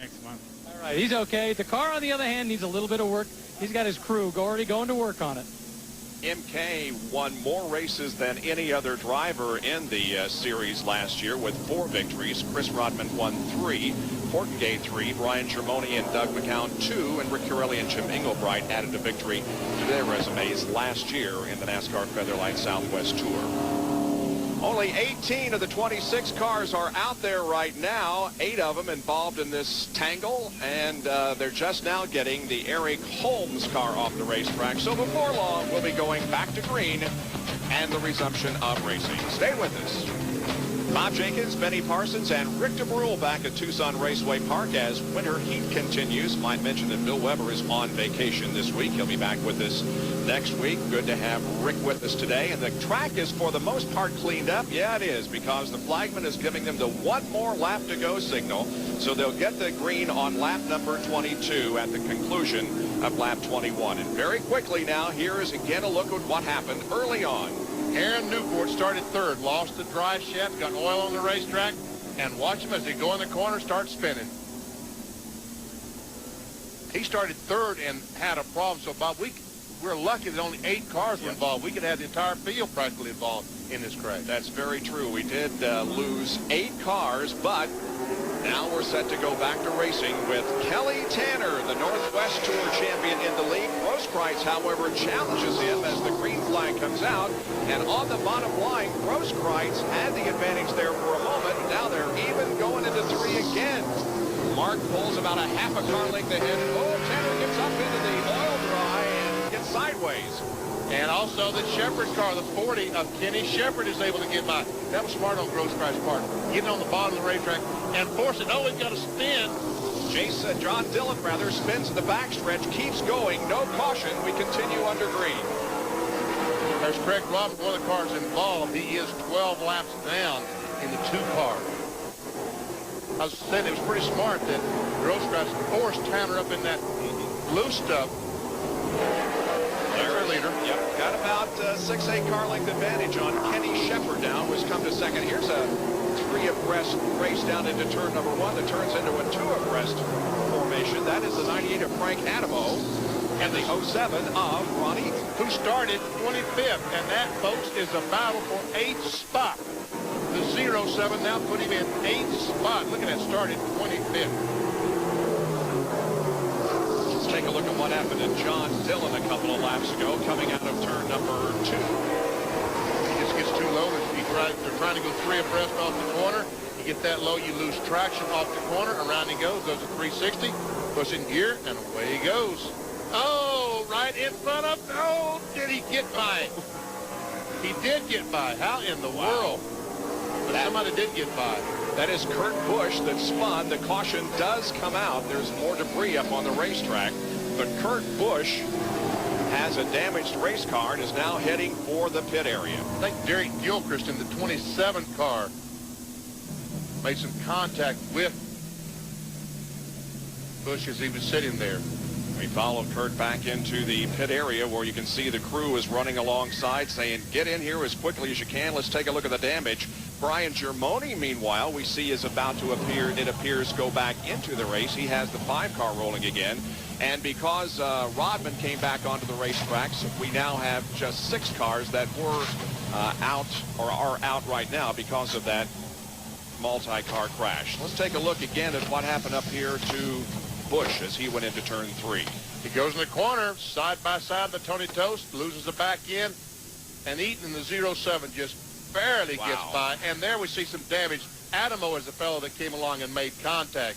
next month. All right, he's okay. The car, on the other hand, needs a little bit of work. He's got his crew already going to work on it. MK won more races than any other driver in the series last year with 4 victories. Chris Rodman won 3, Portengate 3, Brian Germoni and Doug McCown 2, and Rick Curelli and Jim Engelbright added a victory to their resumes last year in the NASCAR Featherlight Southwest Tour. Only 18 of the 26 cars are out there right now, 8 of them involved in this tangle, and they're just now getting the Eric Holmes car off the racetrack. So before long, we'll be going back to green and the resumption of racing. Stay with us. Bob Jenkins, Benny Parsons, and Rick DeBrule back at Tucson Raceway Park as winter heat continues. Might mention that Bill Weber is on vacation this week. He'll be back with us next week. Good to have Rick with us today. And the track is for the most part cleaned up. Yeah, it is, because the flagman is giving them the 1 more lap to go signal. So they'll get the green on lap number 22 at the conclusion of lap 21. And very quickly now, here is again a look at what happened early on. Aaron Newport started 3rd, lost the drive shaft, got oil on the racetrack, and watch him as they go in the corner, start spinning. He started 3rd and had a problem. So, Bob, we're lucky that only 8 cars were involved. We could have the entire field practically involved in this crash. That's very true. We did lose 8 cars, but now we're set to go back to racing with Kelly Tanner, the Northwest Tour champion in the lead. Grosskreutz, however, challenges him as the green flag comes out. And on the bottom line, Grosskreutz had the advantage there for a moment. Now they're even going into 3 again. Mark pulls about a half a car length ahead. Oh, Tanner gets up into the oil dry and gets sideways. And also the Shepherd car, the 40 of Kenny Shepherd, is able to get by. That was smart on Grosskreitz's part. Getting on the bottom of the racetrack and force it. Oh, he's got to spin. John Dillon, spins in the backstretch, keeps going. No caution. We continue under green. There's Craig Robbins, one of the cars involved. He is 12 laps down in the 2 car. I was saying it was pretty smart that Grosskreutz forced Tanner up in that loose stuff. There's our leader. Yep, got about 6-8 car length advantage on Kenny Shepherd now, who's come to 2nd. Here's a 3 abreast race down into turn number 1 that turns into a 2 abreast formation. That is the 98 of Frank Adamo and the 07 of Ronnie, who started 25th. And that, folks, is a battle for 8th spot. The 07 now put him in 8th spot. Look at that, started 25th. Let's take a look at what happened to John Dillon a couple of laps ago, coming out of turn number 2. He just gets too low. They're trying to go 3 abreast off the corner. You get that low, you lose traction off the corner. Around he goes to 360, puts in gear, and away he goes. Oh, right in front of, oh, did he get by? He did get by. How in the world? But somebody did get by. That is Kurt Busch that spun. The caution does come out. There's more debris up on the racetrack. But Kurt Busch has a damaged race car and is now heading for the pit area. I think Derek Gilchrist in the 27 car made some contact with Busch as he was sitting there. We followed Kurt back into the pit area where you can see the crew is running alongside saying, get in here as quickly as you can. Let's take a look at the damage. Brian Germoni, meanwhile, we see is about to appear, it appears, go back into the race. He has the 5 car rolling again. And because Rodman came back onto the racetracks, we now have just 6 cars that were out or are out right now because of that multi-car crash. Let's take a look again at what happened up here to Busch as he went into turn 3. He goes in the corner, side by side with Tony Tost, loses the back end, and Eaton in the 07 just barely gets by. And there we see some damage. Adamo is the fellow that came along and made contact.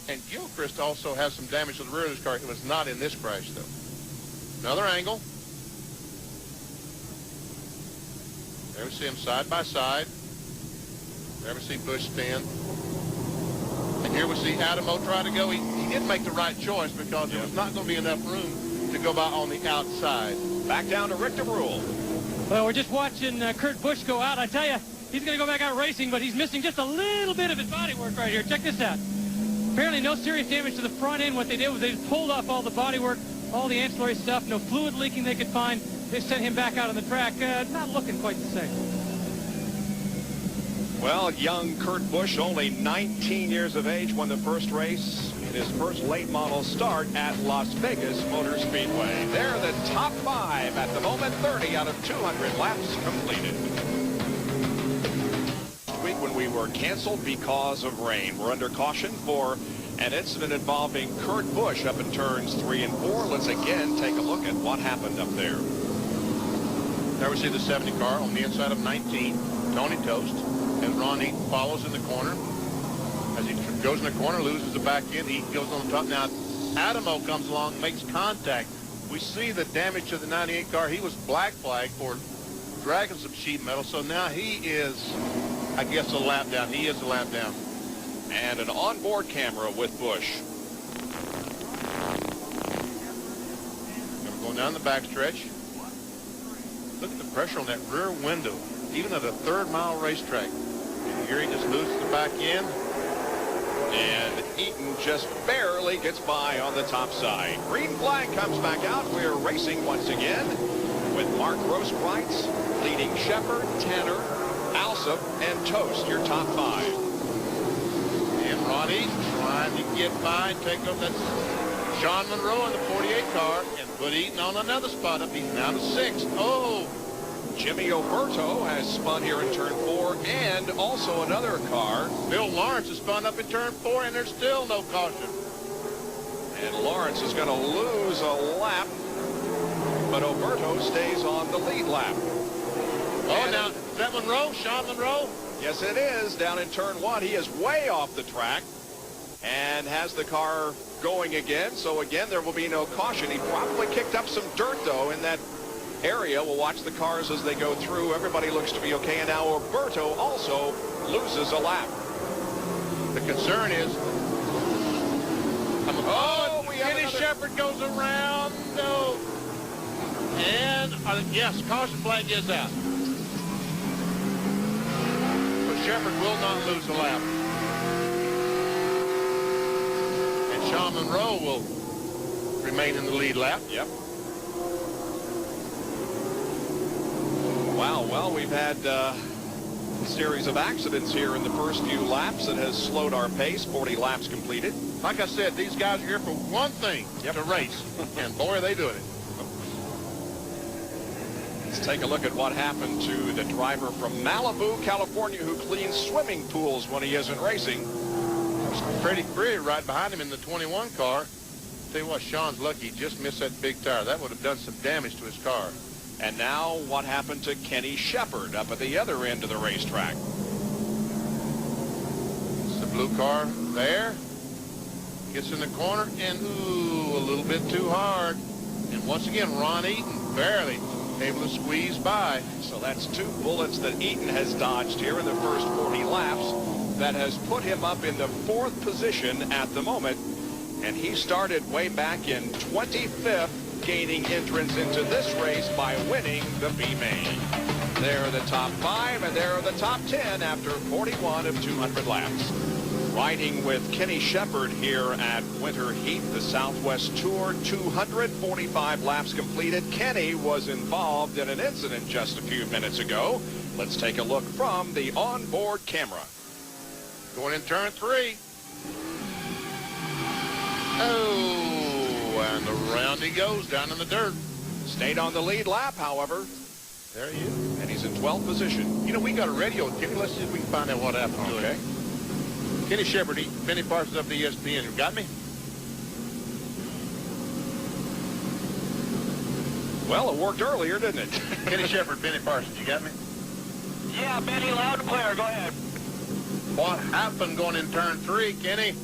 And Gilchrist also has some damage to the rear of his car. It was not in this crash, though. Another angle. There we see them side by side. There we see Busch spin. And here we see Adamo try to go. He did make the right choice because there was not going to be enough room to go by on the outside. Back down to Rick DeBrule. Well, we're just watching Kurt Busch go out. I tell you, he's going to go back out racing, but he's missing just a little bit of his bodywork right here. Check this out. Apparently no serious damage to the front end. What they did was they just pulled off all the bodywork, all the ancillary stuff, no fluid leaking they could find. They sent him back out on the track, not looking quite the same. Well, young Kurt Busch, only 19 years of age, won the first race in his first late model start at Las Vegas Motor Speedway. They're the top 5 at the moment, 30 out of 200 laps completed. Last week when we were canceled because of rain, we're under caution for an incident involving Kurt Busch up in turns 3 and 4. Let's again take a look at what happened up there. There we see the 70 car on the inside of 19, Tony Toast, and Ron Eaton follows in the corner. As he goes in the corner, loses the back end, Eaton goes on the top. Now, Adamo comes along, makes contact. We see the damage to the 98 car. He was black flagged for dragging some sheet metal, so now he is, I guess, a lap down. He is a lap down. And an onboard camera with Busch. Going down the backstretch. Look at the pressure on that rear window, even at a third-mile racetrack. And here he just loses the back end. And Eaton just barely gets by on the top side. Green flag comes back out. We're racing once again with Mark Grosskreutz leading Shepard, Tanner, Alsop, and Toast, your top 5. And Ron Eaton trying to get by and take over. That's Sean Monroe in the 48 car and put Eaton on another spot up. He's now to 6th. Oh! Jimmy Oberto has spun here in turn 4, and also another car. Bill Lawrence has spun up in turn 4, and there's still no caution. And Lawrence is going to lose a lap, but Oberto stays on the lead lap. Oh, and now, is that Monroe? Sean Monroe? Yes, it is. Down in turn 1, he is way off the track and has the car going again. So again, there will be no caution. He probably kicked up some dirt, though, in that area. We'll watch the cars as they go through. Everybody looks to be okay. And now Oberto also loses a lap. The concern is, Kenny another... Shepard goes around. No. And, yes, caution flag is out. But Shepard will not lose a lap. And Sean Monroe will remain in the lead lap. Yep. Wow, well, we've had a series of accidents here in the first few laps that has slowed our pace. 40 laps completed. Like I said, these guys are here for one thing, to race. And boy, are they doing it. Let's take a look at what happened to the driver from Malibu, California, who cleans swimming pools when he isn't racing. Freddie Freer right behind him in the 21 car. Tell you what, Sean's lucky he just missed that big tire. That would have done some damage to his car. And now what happened to Kenny Shepard up at the other end of the racetrack? It's the blue car there. Gets in the corner and, ooh, a little bit too hard. And once again, Ron Eaton barely able to squeeze by. So that's 2 bullets that Eaton has dodged here in the first 40 laps. That has put him up in the 4th position at the moment. And he started way back in 25th, gaining entrance into this race by winning the B-Main. There are the top 5, and there are the top 10 after 41 of 200 laps. Riding with Kenny Shepard here at Winter Heat, the Southwest Tour, 245 laps completed. Kenny was involved in an incident just a few minutes ago. Let's take a look from the onboard camera. Going in turn 3. Oh, and around he goes down in the dirt. Stayed on the lead lap, however. There he is. And he's in 12th position. You know, we got a radio with Kenny. Let's see if we can find out what happened to him. Kenny Shepard, Benny Parsons up to ESPN. You got me? Well, it worked earlier, didn't it? Kenny Shepard, Benny Parsons, you got me? Yeah, Benny, loud and clear. Go ahead. What happened going in turn 3, Kenny?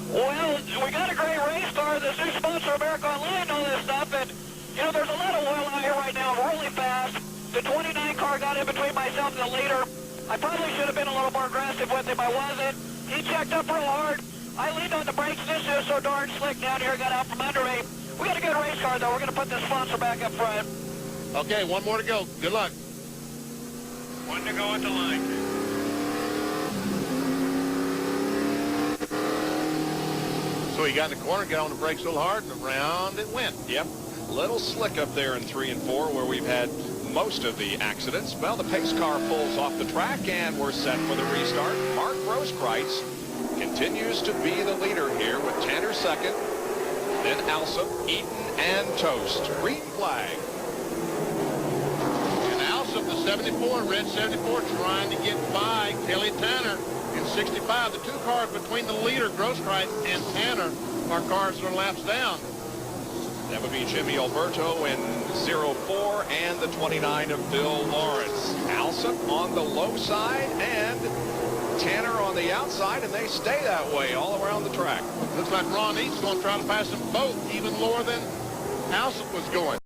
Well, we got a great race car. This new sponsor, America Online, and all this stuff. And, you know, there's a lot of oil out here right now, really fast. The 29 car got in between myself and the leader. I probably should have been a little more aggressive with him. I wasn't. He checked up real hard. I leaned on the brakes. This is so darn slick down here. Got out from under me. We got a good race car, though. We're going to put this sponsor back up front. Okay, one more to go. Good luck. One to go at the line. So he got in the corner, got on the brakes a little hard, and around it went. Yep. Little slick up there in 3 and 4 where we've had most of the accidents. Well, the pace car pulls off the track, and we're set for the restart. Mark Grosskreutz continues to be the leader here with Tanner second, then Alsop, Eaton, and Toast. Green flag. And Alsop, the 74, red 74, trying to get by Kelly Tanner in 65. The two cars between the leader, Grosskreutz, and Tanner are cars that are laps down. That would be Jimmy Alberto in 04 and the 29 of Bill Lawrence. Alsop on the low side and Tanner on the outside, and they stay that way all around the track. Looks like Ron Eaton's going to try to pass them both even lower than Alsop was going.